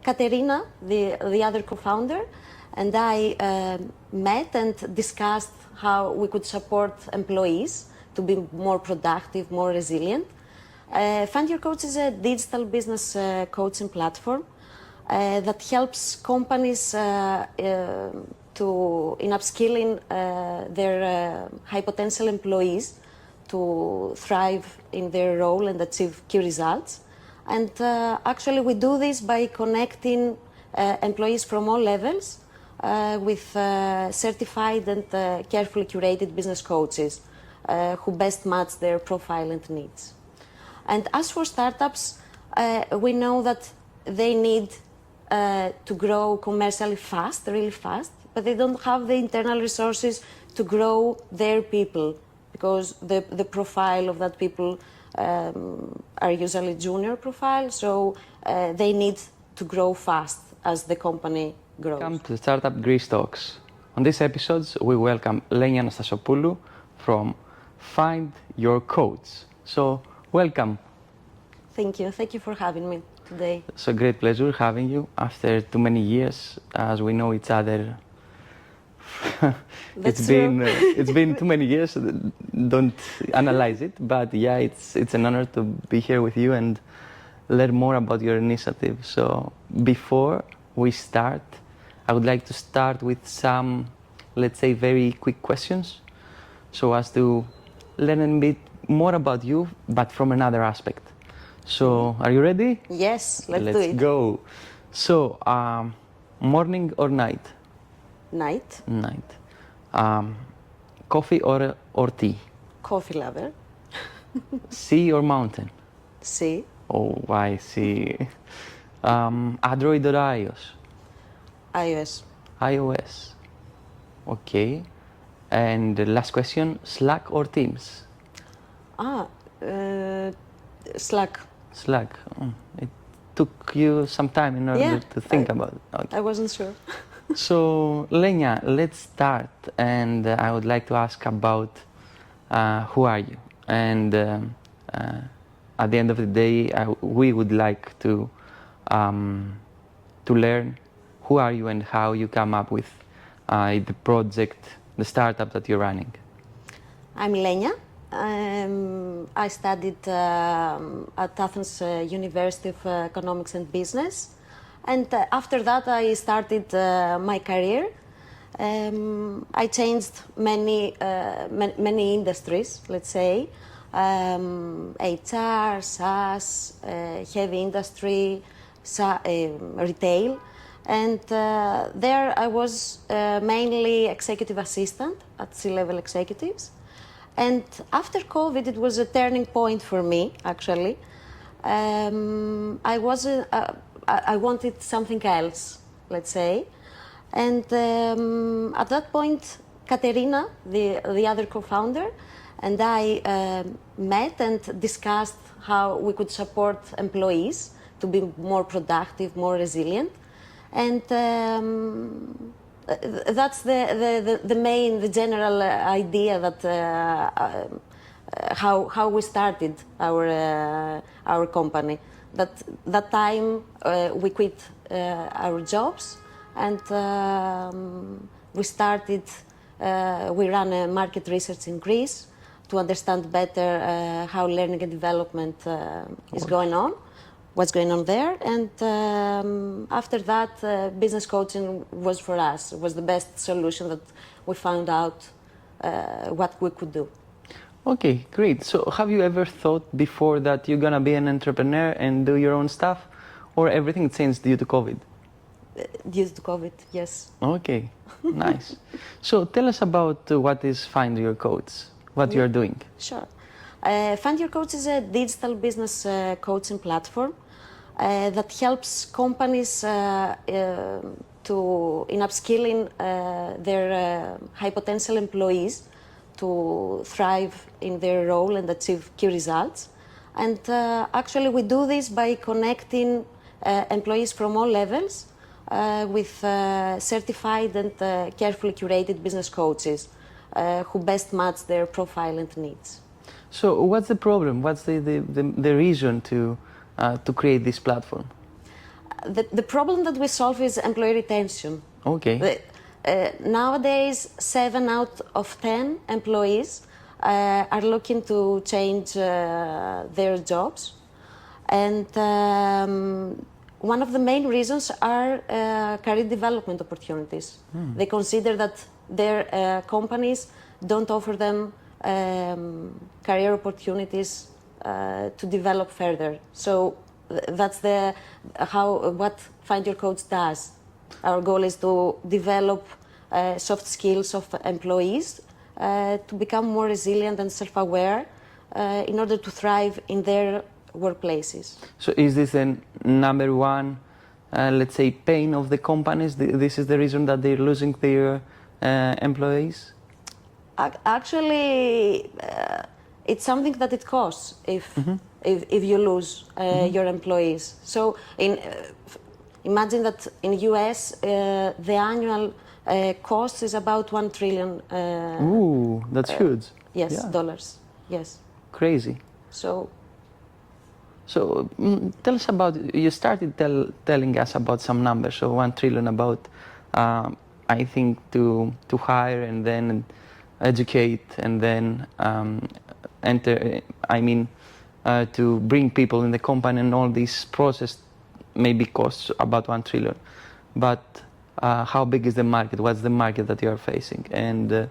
Katerina, the other co-founder, and I met and discussed how we could support employees to be more productive, more resilient. FindYourCoach is a digital business coaching platform that helps companies in upskilling their high potential employees to thrive in their role and achieve key results. And actually we do this by connecting employees from all levels with certified and carefully curated business coaches who best match their profile and needs. And as for startups, we know that they need to grow commercially fast, really fast, but they don't have the internal resources to grow their people because the profile of that people are usually junior profile, so they need to grow fast as the company grows. Welcome to Startup Greece Talks. On these episodes, we welcome Lenia Anastasopoulou from FindYourCoach. So, welcome. Thank you for having me today. It's a great pleasure having you after too many years, as we know each other. It's been too many years. Don't analyze it, but yeah, it's an honor to be here with you and learn more about your initiative. So before we start, I would like to start with some, let's say, very quick questions, so as to learn a bit more about you, but from another aspect. So, are you ready? Yes, let's do it. Let's go. So, morning or night? Night. Night. Coffee or tea? Coffee lover. Sea or mountain? Sea. Oh, why sea? Android or iOS? iOS. iOS. Okay. And the last question, Slack or Teams? Slack. Slack. It took you some time in order to think about it. Okay. I wasn't sure. So, Lenia, let's start. And I would like to ask about who are you? And at the end of the day, we would like to learn who are you and how you come up with the project, the startup that you're running. I'm Lenia. I studied at Athens University of Economics and Business, and after that I started my career. I changed many industries, let's say, HR, SaaS, heavy industry, retail, and there I was mainly executive assistant at C-level executives. And after COVID, it was a turning point for me, actually. I wanted something else, let's say. And at that point, Katerina, the other co-founder, and I met and discussed how we could support employees to be more productive, more resilient. And that's the general idea that how we started our company. That time we quit our jobs and we started. We ran a market research in Greece to understand better how learning and development is going on. What's going on there, and after that, business coaching was for us. It was the best solution that we found out what we could do. Okay, great. So have you ever thought before that you're gonna be an entrepreneur and do your own stuff, or everything changed due to COVID? Due to COVID, yes. Okay, nice. So tell us about what is FindYourCoach, what you're doing. Sure. FindYourCoach is a digital business coaching platform that helps companies in upskilling their high potential employees to thrive in their role and achieve key results. And actually we do this by connecting employees from all levels with certified and carefully curated business coaches who best match their profile and needs. So what's the problem? What's the reason to create this platform? The problem that we solve is employee retention. Okay. Nowadays, 7 out of 10 employees are looking to change their jobs. And one of the main reasons are career development opportunities. They consider that their companies don't offer them career opportunities to develop further. So that's what Find Your Coach does. Our goal is to develop soft skills of employees to become more resilient and self-aware in order to thrive in their workplaces. So is this the number one, let's say, pain of the companies? This is the reason that they're losing their employees? Actually, it's something that it costs if you lose your employees. So imagine that in US, the annual cost is about $1 trillion. Ooh, that's huge. Yes, Yeah. dollars. Yes. Crazy. So tell us about, you started telling us about some numbers. So 1 trillion about, I think, to hire and then educate and then to bring people in the company, and all this process maybe costs about 1 trillion. But how big is the market? What's the market that you are facing? And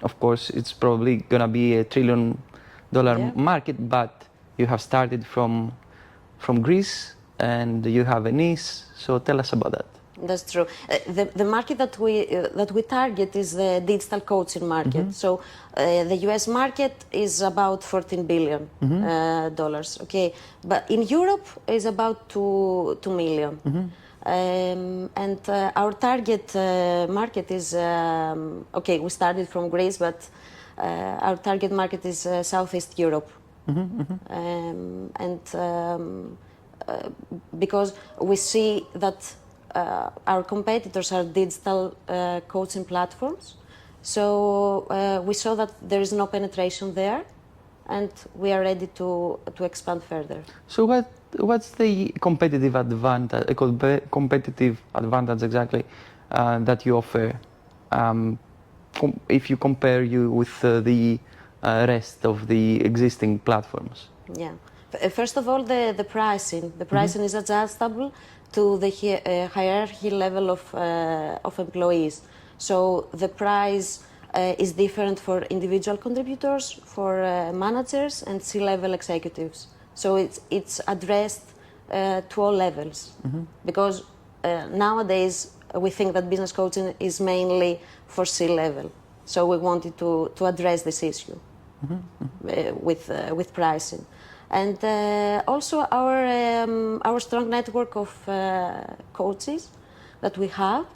of course, it's probably gonna be $1 trillion market, but you have started from Greece and you have a niche. So tell us about that. that's true. The market that we target is the digital coaching market. So the US market is about $14 billion dollars. Okay, but in Europe is about 2 million. And our target market is okay. We started from Greece, but our target market is Southeast Europe. Because we see that our competitors are digital coaching platforms, so we saw that there is no penetration there, and we are ready to expand further. So what's the competitive advantage exactly that you offer if you compare you with the rest of the existing platforms? Yeah. First of all, the pricing. The pricing is adjustable to the hierarchy level of employees. So the price is different for individual contributors, for managers and C-level executives. So it's addressed to all levels. Because nowadays we think that business coaching is mainly for C-level. So we wanted to address this issue with pricing. And also our strong network of coaches that we have,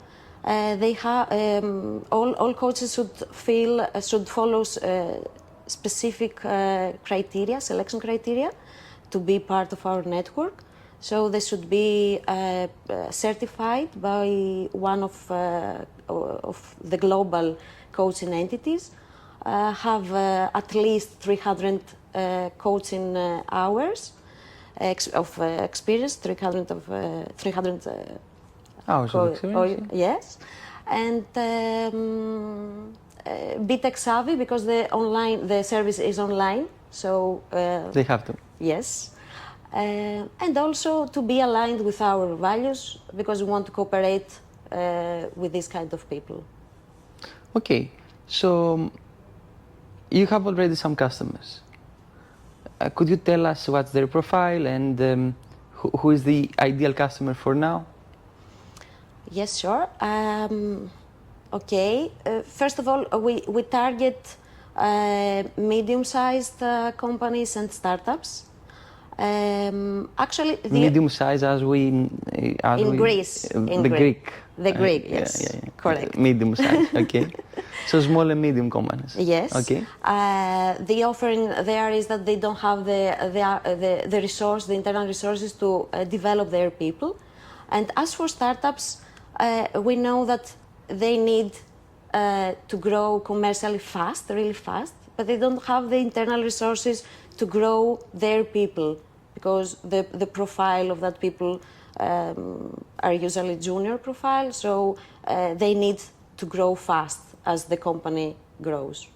all coaches should follow specific criteria, selection criteria, to be part of our network. So they should be certified by one of the global coaching entities, have at least 300 coaching hours of experience, 300 hours of experience. Yes, and be tech savvy because the service is online. So they have to. Yes, and also to be aligned with our values because we want to cooperate with this kind of people. Okay, so you have already some customers. Could you tell us what's their profile and who is the ideal customer for now? Yes, sure. Okay. First of all, we target medium-sized companies and startups. Actually, medium-sized as in Greece. The Greek. The Greek, yes. Yeah. Correct. Medium-sized, okay. So small and medium companies. Yes. Okay. The offering there is that they don't have the resource, the internal resources to develop their people. And as for startups, we know that they need to grow commercially fast, really fast, but they don't have the internal resources to grow their people because the profile of that people are usually junior profile, so they need to grow fast as the company grows.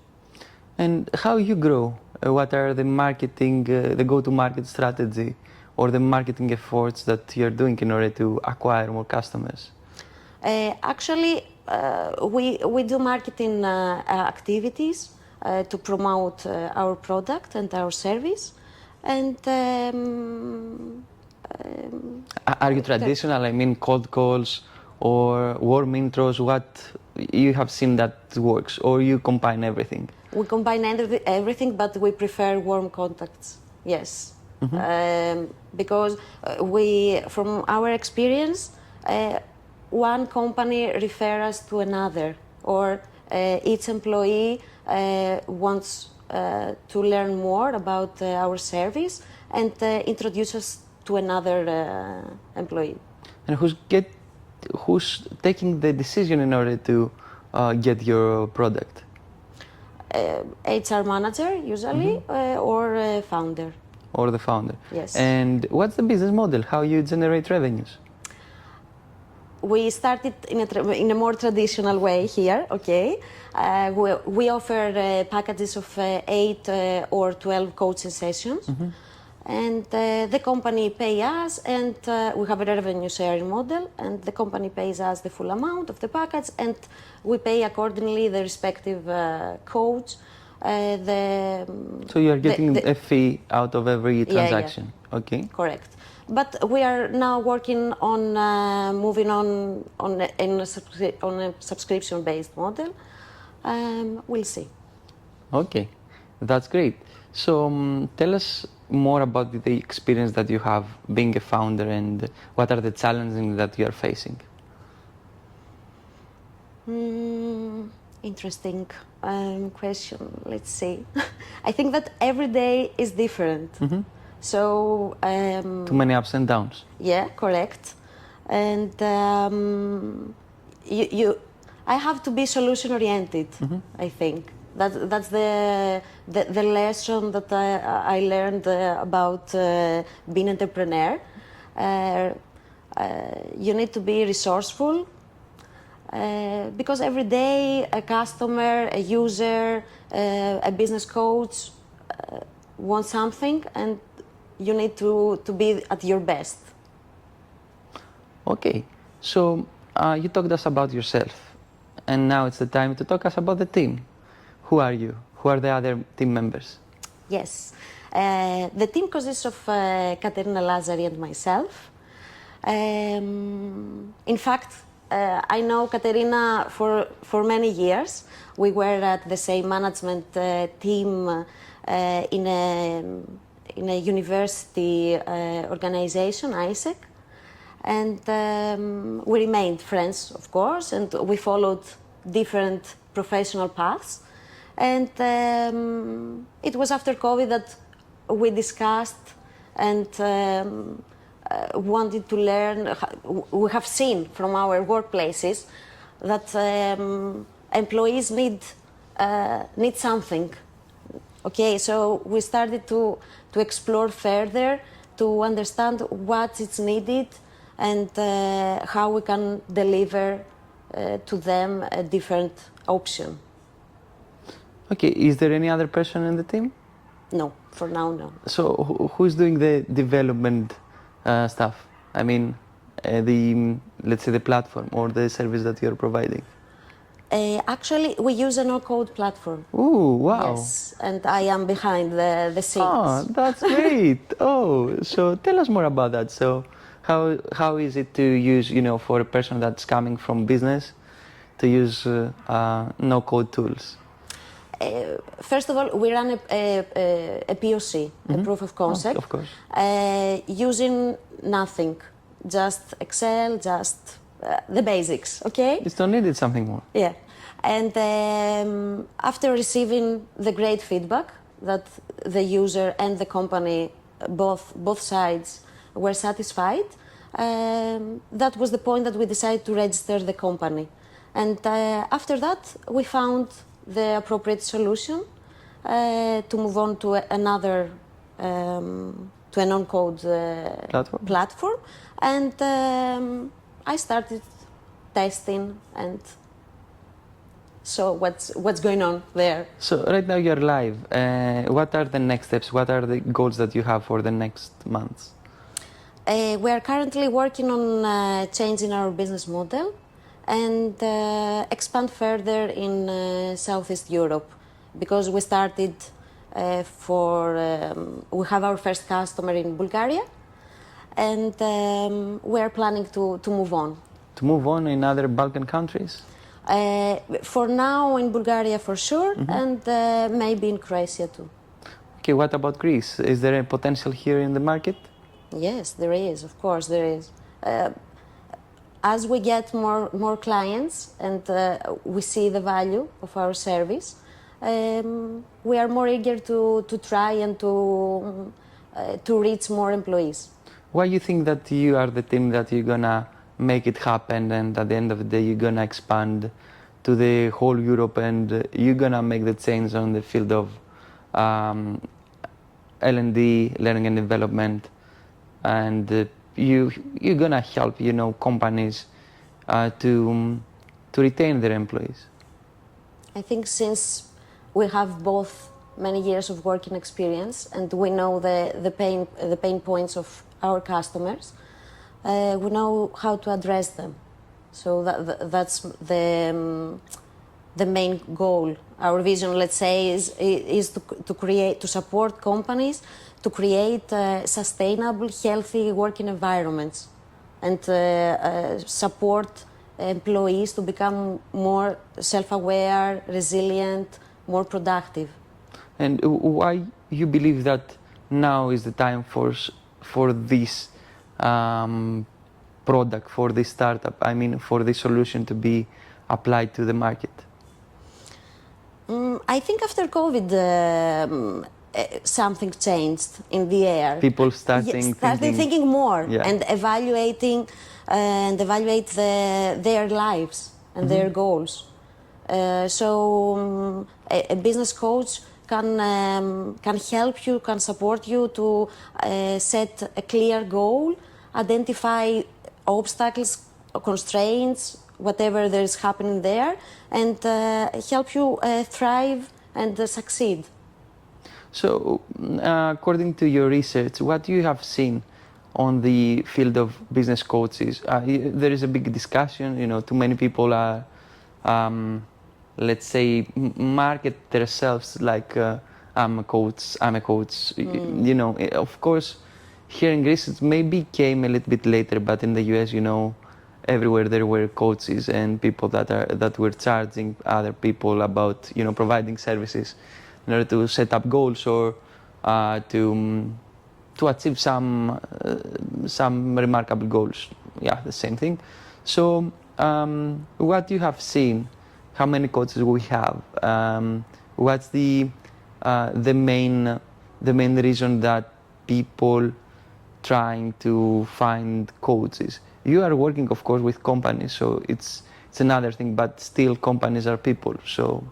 And how you grow? What are the marketing, the go-to-market strategy or the marketing efforts that you're doing in order to acquire more customers? Actually, we do marketing activities to promote our product and our service. And are you traditional? I mean, cold calls or warm intros? What you have seen that works, or you combine everything? We combine everything, but we prefer warm contacts. Yes, because from our experience, one company refers us to another, or each employee wants to learn more about our service and introduce us to another employee. And who's taking the decision in order to get your product? HR manager usually, or founder. Or the founder. Yes. And what's the business model? How you generate revenues? We started in a more traditional way here, okay? We offer packages of 8 or 12 coaching sessions. And the company pays us, and we have a revenue sharing model, and the company pays us the full amount of the package, and we pay accordingly the respective coach. So you are getting a fee out of every transaction? Yeah. Okay. Correct. But we are now working on moving on a subscription-based model. We'll see. Okay, that's great. So tell us more about the experience that you have being a founder, and what are the challenges that you are facing? Interesting question. Let's see. I think that every day is different. So too many ups and downs. Yeah, correct. And I have to be solution oriented. I think that's the lesson that I learned about being an entrepreneur. You need to be resourceful, because every day a customer, a user, a business coach wants something, and you need to be at your best. Okay, so you talked us about yourself, and now it's the time to talk us about the team. Who are you? Who are the other team members? Yes, the team consists of Katerina Lazari and myself. In fact, I know Katerina for many years. We were at the same management team in a university organization, AIESEC, and we remained friends, of course, and we followed different professional paths. And it was after COVID that we discussed and wanted to learn. We have seen from our workplaces that employees need something. Okay, so we started to explore further, to understand what is needed, and how we can deliver to them a different option. Okay, is there any other person in the team? No, for now, no. So who's doing the development stuff? I mean, let's say the platform or the service that you're providing? Actually, we use a no-code platform. Oh, wow. Yes, and I am behind the scenes. Oh, that's great. Oh, so tell us more about that. So how is it to use, for a person that's coming from business, to use no-code tools? First of all, we run a POC, a proof of concept, of course. Using nothing, just Excel, just the basics, okay? You still needed something more. Yeah, and after receiving the great feedback that the user and the company, both sides, were satisfied, that was the point that we decided to register the company. And after that, we found the appropriate solution to move on to another to a non-code platform. And I started testing, and so what's going on there. So right now you're live. What are the next steps? What are the goals that you have for the next months? We are currently working on changing our business model and expand further in Southeast Europe, because we started we have our first customer in Bulgaria, and we are planning to move on. To move on in other Balkan countries? For now in Bulgaria for sure, and maybe in Croatia too. Okay, what about Greece? Is there a potential here in the market? Yes, there is, of course there is. As we get more clients and we see the value of our service, we are more eager to try and to reach more employees. Why you think that you are the team that you're gonna make it happen, and at the end of the day you're gonna expand to the whole Europe, and you're gonna make the change on the field of L&D, learning and development, and you're gonna help, companies to retain their employees? I think since we have both many years of working experience and we know the pain points of our customers, we know how to address them. So that's the main goal. Our vision, let's say, is to support companies to create sustainable, healthy working environments, and support employees to become more self-aware, resilient, more productive. And why you believe that now is the time for this product, for this startup, for this solution to be applied to the market? I think after COVID, something changed in the air. People starting thinking more, yeah, and evaluate their lives and their goals. So a business coach can help you, can support you to set a clear goal, identify obstacles, constraints, whatever there is happening there, and help you thrive and succeed. So, according to your research, what you have seen on the field of business coaches, there is a big discussion. Too many people are, let's say, market themselves like I'm a coach. Of course, here in Greece it maybe came a little bit later, but in the US, everywhere there were coaches and people that were charging other people about, providing services in order to set up goals or to achieve some remarkable goals. Yeah, the same thing. So, what you have seen, how many coaches we have, what's the main reason that people trying to find coaches? You are working, of course, with companies, so it's another thing, but still companies are people. So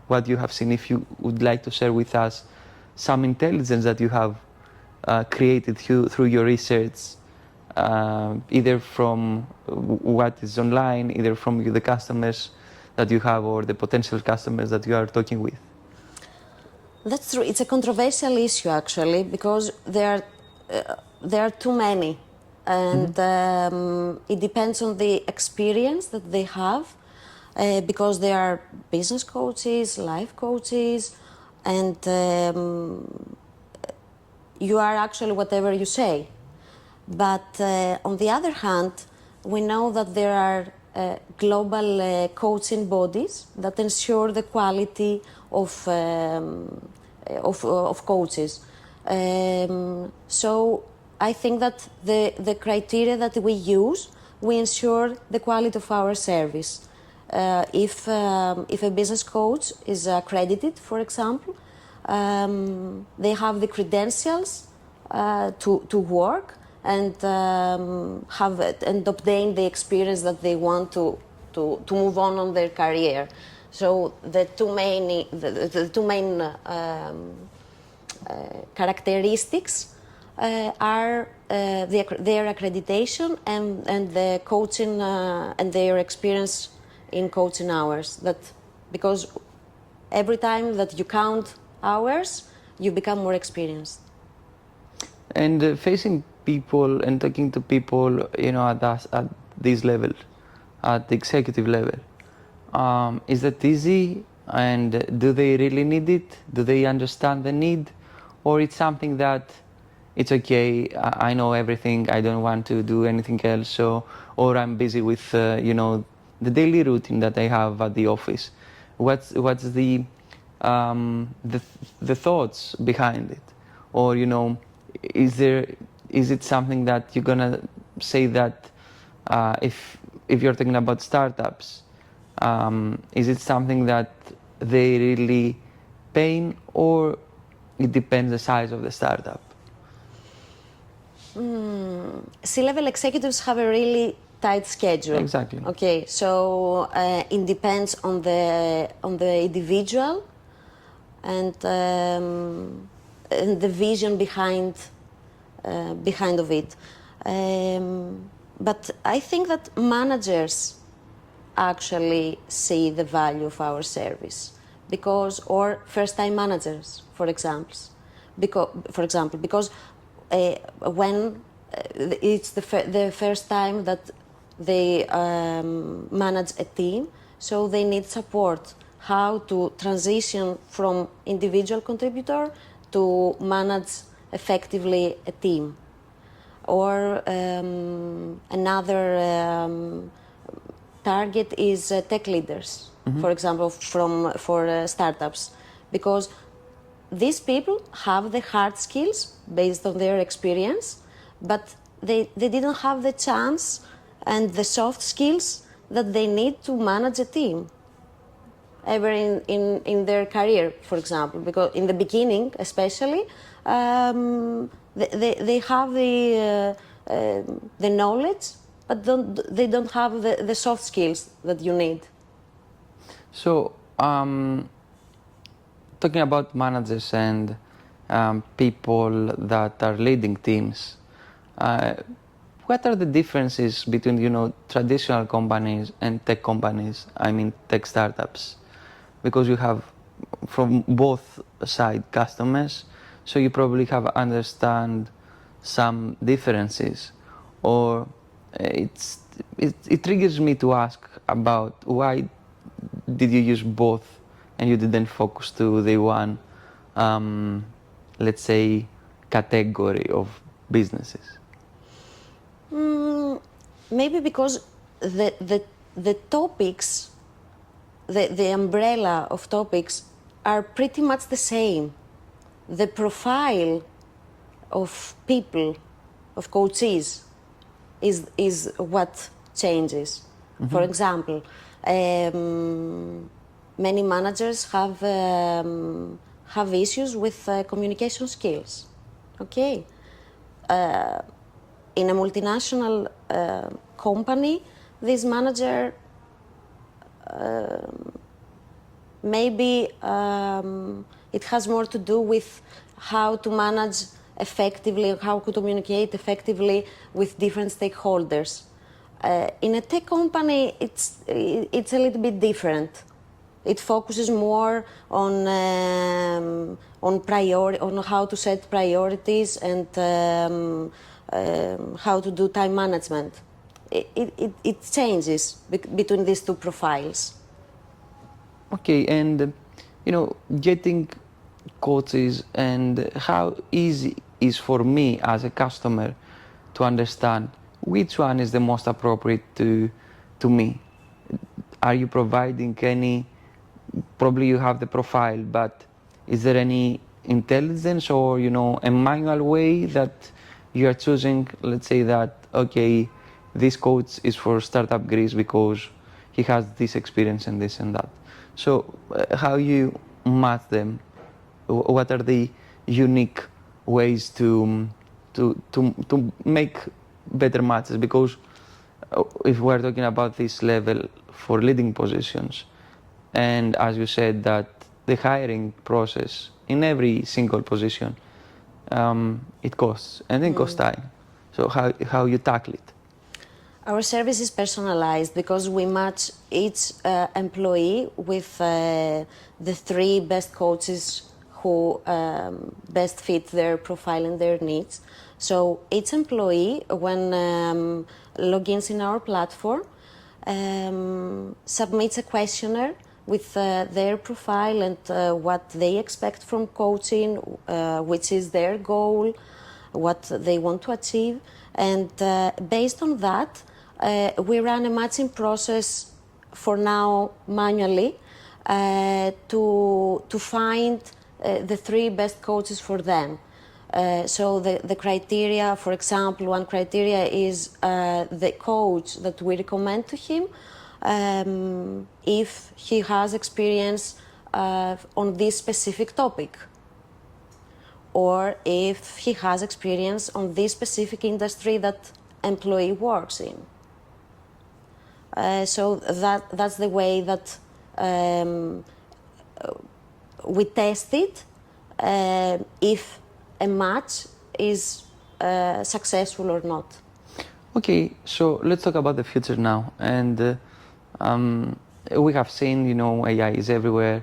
what you have seen, if you would like to share with us some intelligence that you have created through your research, either from what is online, either from the customers that you have or the potential customers that you are talking with. That's true. It's a controversial issue, actually, because there are too many, and it depends on the experience that they have, because they are business coaches, life coaches, and you are actually whatever you say. But on the other hand, we know that there are global coaching bodies that ensure the quality of coaches. So I think that the criteria that we use, we ensure the quality of our service. If a business coach is accredited, for example, they have the credentials to work and have it and obtain the experience that they want to move on their career. So the two main characteristics are their accreditation and the coaching and their experience in coaching hours. That because every time that you count hours, you become more experienced. And facing people and talking to people, at this level, at the executive level, is that easy? And do they really need it? Do they understand the need? Or it's something that it's okay, I know everything, I don't want to do anything else, so, or I'm busy with, the daily routine that I have at the office. What's the thoughts behind it? Or, is it something that you're gonna say that if you're talking about startups, is it something that they really pain, or it depends the size of the startup? C-level executives have a really tight schedule. Exactly. Okay, so it depends on the individual and the vision behind of it. But I think that managers actually see the value of our service, or first-time managers, for example, because when it's the first time that they manage a team, so they need support how to transition from individual contributor to manage effectively a team. Or another target is tech leaders, for example, for startups, because these people have the hard skills based on their experience, but they didn't have the chance and the soft skills that they need to manage a team ever in their career, for example, because in the beginning especially, they have the knowledge, but they don't have the soft skills that you need. So, talking about managers and people that are leading teams, what are the differences between traditional companies and tech companies? I mean tech startups, because you have from both side customers, so you probably have understand some differences, or it triggers me to ask about why did you use both and you didn't focus to the one, let's say, category of businesses? Maybe because the topics, the umbrella of topics are pretty much the same. The profile of people, of coaches, is what changes. For example, many managers have issues with communication skills. Okay, in a multinational company, this manager maybe it has more to do with how to manage effectively, how to communicate effectively with different stakeholders. In a tech company, it's a little bit different. It focuses more on how to set priorities and how to do time management. It changes between these two profiles. Okay, and getting coaches, and how easy is for me as a customer to understand which one is the most appropriate to me? Are you providing any? Probably you have the profile, but is there any intelligence or a manual way that you are choosing? Let's say that okay, this coach is for Startup Greece because he has this experience and this and that. So how you match them? What are the unique ways to make better matches? Because if we're talking about this level for leading positions, and as you said that the hiring process in every single position it costs, and then costs time. So how you tackle it? Our service is personalized because we match each employee with the 3 best coaches who best fit their profile and their needs. So each employee, when logins in our platform, submits a questionnaire with their profile and what they expect from coaching, which is their goal, what they want to achieve. And based on that, we run a matching process for now manually to find the 3 best coaches for them. So the criteria, for example, one criteria is the coach that we recommend to him, if he has experience on this specific topic, or if he has experience on this specific industry that employee works in. So that's the way that we test it, if a match is successful or not. Okay, so let's talk about the future now. And we have seen, AI is everywhere,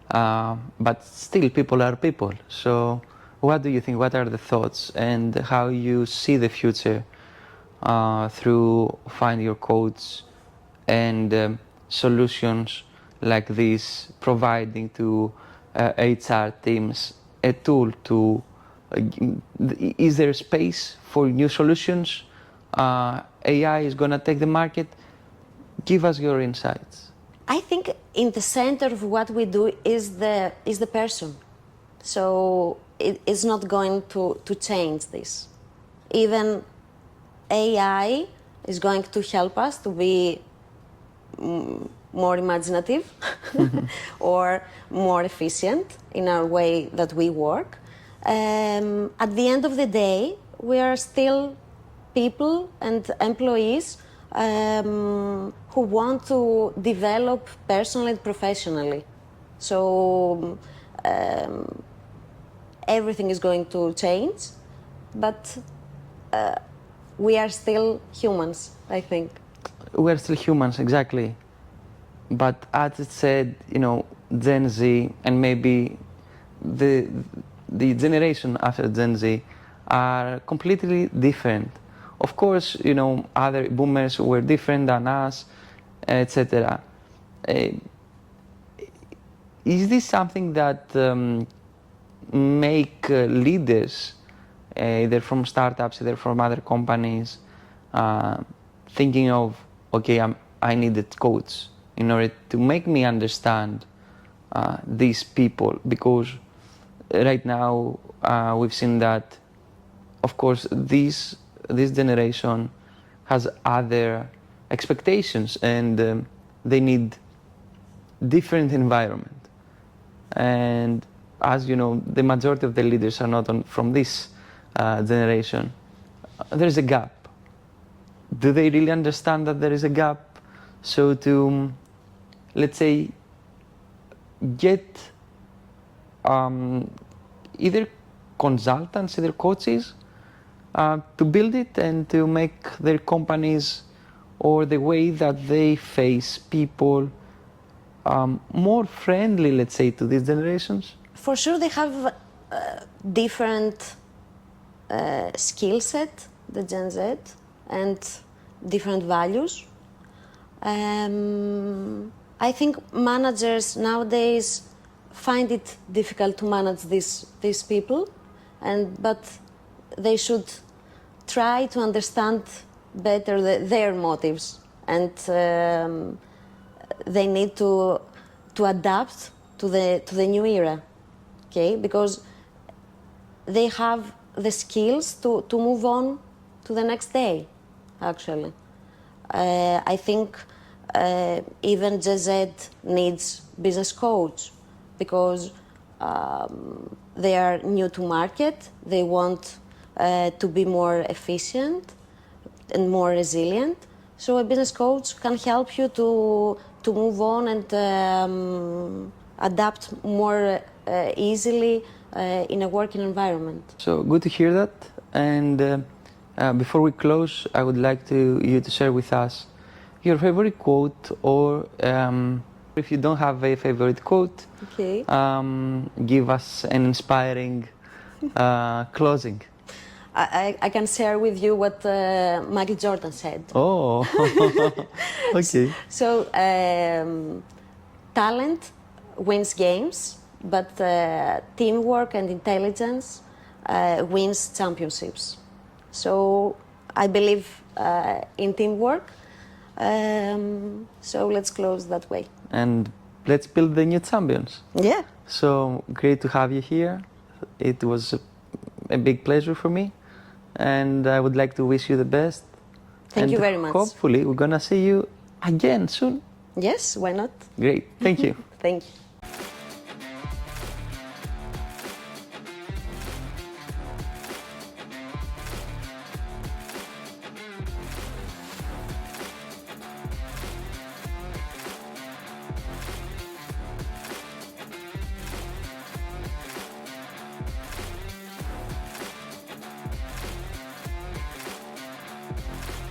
but still people are people. So what do you think? What are the thoughts and how you see the future through FindYourCoach and solutions like this, providing to HR teams a tool to, is there space for new solutions? AI is going to take the market. Give us your insights. I think in the center of what we do is the person. So it is not going to change this. Even AI is going to help us to be more imaginative or more efficient in our way that we work. At the end of the day, we are still people and employees who want to develop personally and professionally. So everything is going to change, but we are still humans, I think. We're still humans, exactly. But as it said, Gen Z and maybe the generation after Gen Z are completely different. Of course, other boomers were different than us, etc. Is this something that make leaders, either from startups, either from other companies, thinking of, okay, I need a coach in order to make me understand these people? Because right now we've seen that, of course, this generation has other expectations and they need different environment. And as you know, the majority of the leaders are not from this generation. There's a gap. Do they really understand that there is a gap? So to, let's say, get either consultants, either coaches, to build it and to make their companies or the way that they face people more friendly, let's say, to these generations? For sure, they have different skill set, the Gen Z, and different values. I think managers nowadays find it difficult to manage these people, but they should try to understand better their motives, and they need to adapt to the new era, okay? Because they have the skills to move on to the next day, actually. I think even Gen Z needs business coach because they are new to market. They want to be more efficient and more resilient. So a business coach can help you to move on and adapt more easily in a working environment. So good to hear that. And before we close, I would like you to share with us your favorite quote, or if you don't have a favorite quote, Okay. give us an inspiring closing. I can share with you what Michael Jordan said. Oh, okay. So, talent wins games, but teamwork and intelligence wins championships. So, I believe in teamwork. So, let's close that way. And let's build the new champions. Yeah. So great to have you here. It was a big pleasure for me. And I would like to wish you the best. Thank you very much. Hopefully we're gonna see you again soon. Yes, why not? Great, thank you. Thank you.